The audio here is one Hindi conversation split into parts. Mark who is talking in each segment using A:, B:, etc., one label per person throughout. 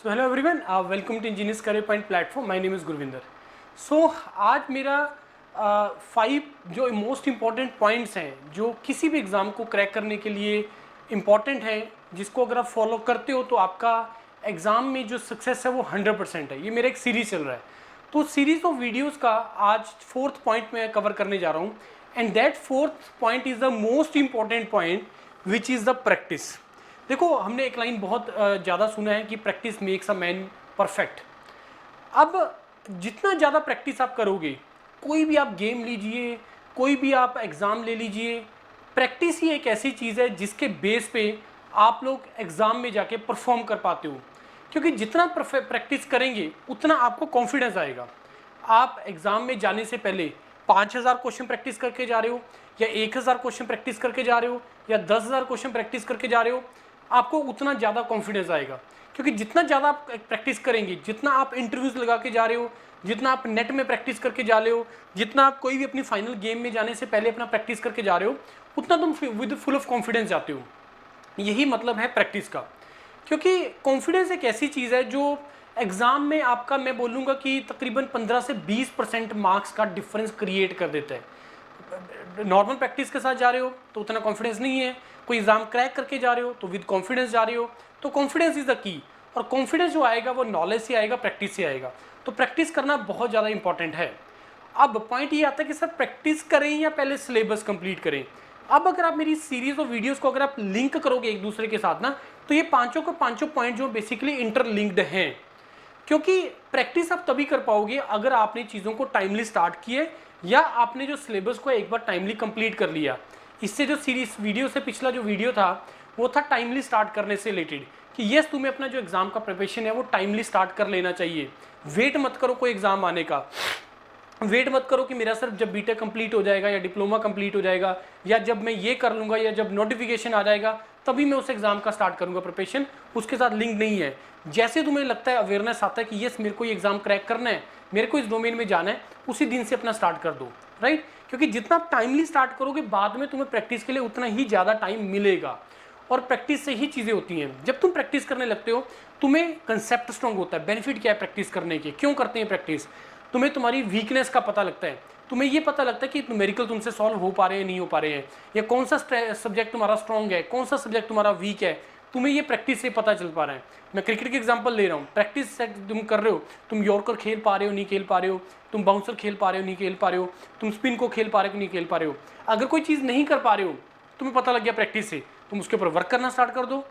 A: So hello everyone, welcome to engineers career point platform. My name is Gurvinder. So आज मेरा 5 जो मोस्ट इम्पॉर्टेंट पॉइंट्स हैं जो किसी भी एग्ज़ाम को क्रैक करने के लिए इम्पॉर्टेंट है, जिसको अगर आप फॉलो करते हो तो आपका एग्ज़ाम में जो सक्सेस है वो 100% है। ये मेरा एक सीरीज़ चल रहा है, तो सीरीज़ ऑफ वीडियोज़ का आज 4th पॉइंट मैं कवर करने जा रहा हूँ। And that 4th point is the most important point which is the practice. देखो, हमने एक लाइन बहुत ज़्यादा सुना है कि practice makes a man perfect. अब जितना ज़्यादा प्रैक्टिस आप करोगे, कोई भी आप गेम लीजिए, कोई भी आप एग्ज़ाम ले लीजिए, प्रैक्टिस ही एक ऐसी चीज़ है जिसके बेस पे आप लोग एग्ज़ाम में जाके परफॉर्म कर पाते हो। क्योंकि जितना प्रैक्टिस करेंगे उतना आपको कॉन्फिडेंस आएगा। आप एग्ज़ाम में जाने से पहले 5000 क्वेश्चन प्रैक्टिस करके जा रहे हो, या 1000 क्वेश्चन प्रैक्टिस करके जा रहे हो, या 10,000 क्वेश्चन प्रैक्टिस करके जा रहे हो, आपको उतना ज़्यादा कॉन्फिडेंस आएगा। क्योंकि जितना ज़्यादा आप प्रैक्टिस करेंगे, जितना आप इंटरव्यूज़ लगा के जा रहे हो, जितना आप नेट में प्रैक्टिस करके जा रहे हो, जितना आप कोई भी अपनी फाइनल गेम में जाने से पहले अपना प्रैक्टिस करके जा रहे हो, उतना तुम विद फुल ऑफ कॉन्फिडेंस जाते हो। यही मतलब है प्रैक्टिस का। क्योंकि कॉन्फिडेंस एक ऐसी चीज़ है जो एग्ज़ाम में आपका, मैं बोलूँगा कि तकरीबन 15 से 20% मार्क्स का डिफरेंस क्रिएट कर देता है। नॉर्मल प्रैक्टिस के साथ जा रहे हो तो उतना कॉन्फिडेंस नहीं है, कोई एग्ज़ाम क्रैक करके जा रहे हो तो विद कॉन्फिडेंस जा रहे हो। तो कॉन्फिडेंस इज़ द की, और कॉन्फिडेंस जो आएगा वो नॉलेज से आएगा, प्रैक्टिस से आएगा। तो प्रैक्टिस करना बहुत ज़्यादा इंपॉर्टेंट है। अब पॉइंट ये आता है कि सर प्रैक्टिस करें या पहले सिलेबस कंप्लीट करें। अब अगर आप मेरी सीरीज़ ऑफ वीडियोज़ को अगर आप लिंक करोगे एक दूसरे के साथ ना, तो ये पाँचों के पाँचों पॉइंट जो बेसिकली इंटरलिंक्ड हैं। क्योंकि प्रैक्टिस आप तभी कर पाओगे अगर आपने चीज़ों को टाइमली स्टार्ट किए, या आपने जो सिलेबस को एक बार टाइमली कंप्लीट कर लिया। इससे जो सीरीज वीडियो से पिछला जो वीडियो था वो था टाइमली स्टार्ट करने से रिलेटेड, कि यस, तुम्हें अपना जो एग्ज़ाम का प्रिपरेशन है वो टाइमली स्टार्ट कर लेना चाहिए। वेट मत करो कोई एग्ज़ाम आने का, वेट मत करो कि मेरा सर जब बीटेक कंप्लीट हो जाएगा या डिप्लोमा कंप्लीट हो जाएगा, या जब मैं ये कर लूँगा, या जब नोटिफिकेशन आ जाएगा तभी मैं उस एग्ज़ाम का स्टार्ट करूँगा प्रिपरेशन। उसके साथ लिंक नहीं है। जैसे तुम्हें लगता है, अवेयरनेस आता है कि यस, मेरे को ये एग्ज़ाम क्रैक करना है, मेरे को इस डोमेन में जाना है, उसी दिन से अपना स्टार्ट कर दो, राइट। क्योंकि जितना आप टाइमली स्टार्ट करोगे, बाद में तुम्हें प्रैक्टिस के लिए उतना ही ज़्यादा टाइम मिलेगा। और प्रैक्टिस से ही चीज़ें होती हैं। जब तुम प्रैक्टिस करने लगते हो, तुम्हें कंसेप्ट स्ट्रॉन्ग होता है। बेनिफिट क्या है प्रैक्टिस करने के, क्यों करते हैं प्रैक्टिस? तुम्हें तुम्हारी वीकनेस का पता लगता है, तुम्हें ये पता लगता है कि न्यूमेरिकल तुमसे सॉल्व हो पा रहे हैं नहीं हो पा रहे हैं, या कौन सा सब्जेक्ट तुम्हारा स्ट्रॉन्ग है, कौन सा सब्जेक्ट तुम्हारा वीक है, तुम्हें ये प्रैक्टिस से पता चल पा रहा है। मैं क्रिकेट के एग्जांपल ले रहा हूँ। प्रैक्टिस से तुम कर रहे हो, तुम यॉर्कर खेल पा रहे हो नहीं खेल पा रहे हो, तुम बाउंसर खेल पा रहे हो नहीं खेल पा रहे हो, तुम स्पिन को खेल पा रहे हो नहीं खेल पा रहे हो। अगर कोई चीज़ नहीं कर पा रहे हो, तुम्हें पता लग गया प्रैक्टिस से, तुम उसके ऊपर वर्क करना स्टार्ट कर दो।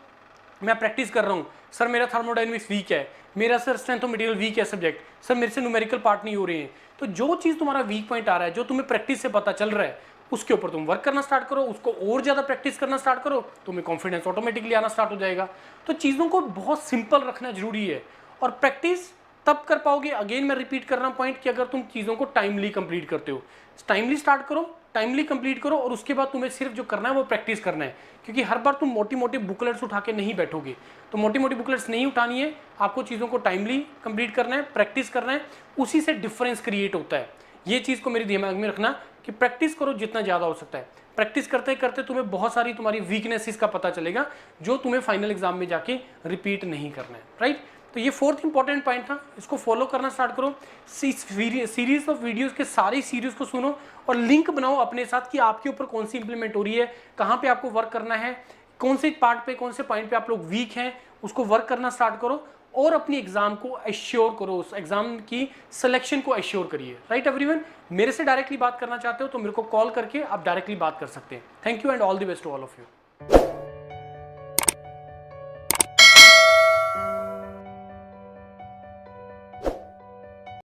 A: मैं प्रैक्टिस कर रहा हूँ, सर मेरा थर्मोडायनेमिक्स वीक है, मेरा sir strength of material weak है सब्जेक्ट, सर मेरे से न्यूमेरिकल पार्ट नहीं हो रहे हैं। तो जो चीज़ तुम्हारा वीक पॉइंट आ रहा है, जो तुम्हें प्रैक्टिस से पता चल रहा है, उसके ऊपर तुम वर्क करना स्टार्ट करो, उसको और ज़्यादा प्रैक्टिस करना स्टार्ट करो, तुम्हें कॉन्फिडेंस ऑटोमेटिकली आना स्टार्ट हो जाएगा। तो चीज़ों को बहुत सिंपल रखना जरूरी है, और प्रैक्टिस तब कर पाओगे। अगेन मैं रिपीट कर रहा हूँ पॉइंट, कि अगर तुम चीज़ों को टाइमली कंप्लीट करते हो। टाइमली स्टार्ट करो, टाइमली कंप्लीट करो, और उसके बाद तुम्हें सिर्फ जो करना है वो प्रैक्टिस करना है। क्योंकि हर बार तुम मोटी मोटी बुकलेट्स उठा के नहीं बैठोगे, तो मोटी मोटी बुकलेट्स नहीं उठानी है, आपको चीज़ों को टाइमली कंप्लीट करना है, प्रैक्टिस करना है। उसी से डिफरेंस क्रिएट होता है। ये चीज़ को मेरे दिमाग में रखना कि प्रैक्टिस करो जितना ज़्यादा हो सकता है। प्रैक्टिस करते करते तुम्हें बहुत सारी तुम्हारी वीकनेसेस का पता चलेगा, जो तुम्हें फाइनल एग्जाम में जाके रिपीट नहीं करना है, राइट। तो ये 4th इंपॉर्टेंट पॉइंट था, इसको फॉलो करना स्टार्ट करो। सीरीज ऑफ वीडियोस के सारी सीरीज को सुनो, और लिंक बनाओ अपने साथ कि आपके ऊपर कौन सी इंप्लीमेंट हो रही है, कहाँ पे आपको वर्क करना है, कौन से पार्ट पे, कौन से पॉइंट पे आप लोग वीक हैं, उसको वर्क करना स्टार्ट करो, और अपनी एग्जाम को एश्योर करो, उस एग्जाम की सिलेक्शन को एश्योर करिए, राइट एवरीवन। मेरे से डायरेक्टली बात करना चाहते हो तो मेरे को कॉल करके आप डायरेक्टली बात कर सकते हैं। Thank you and all the best to all of you.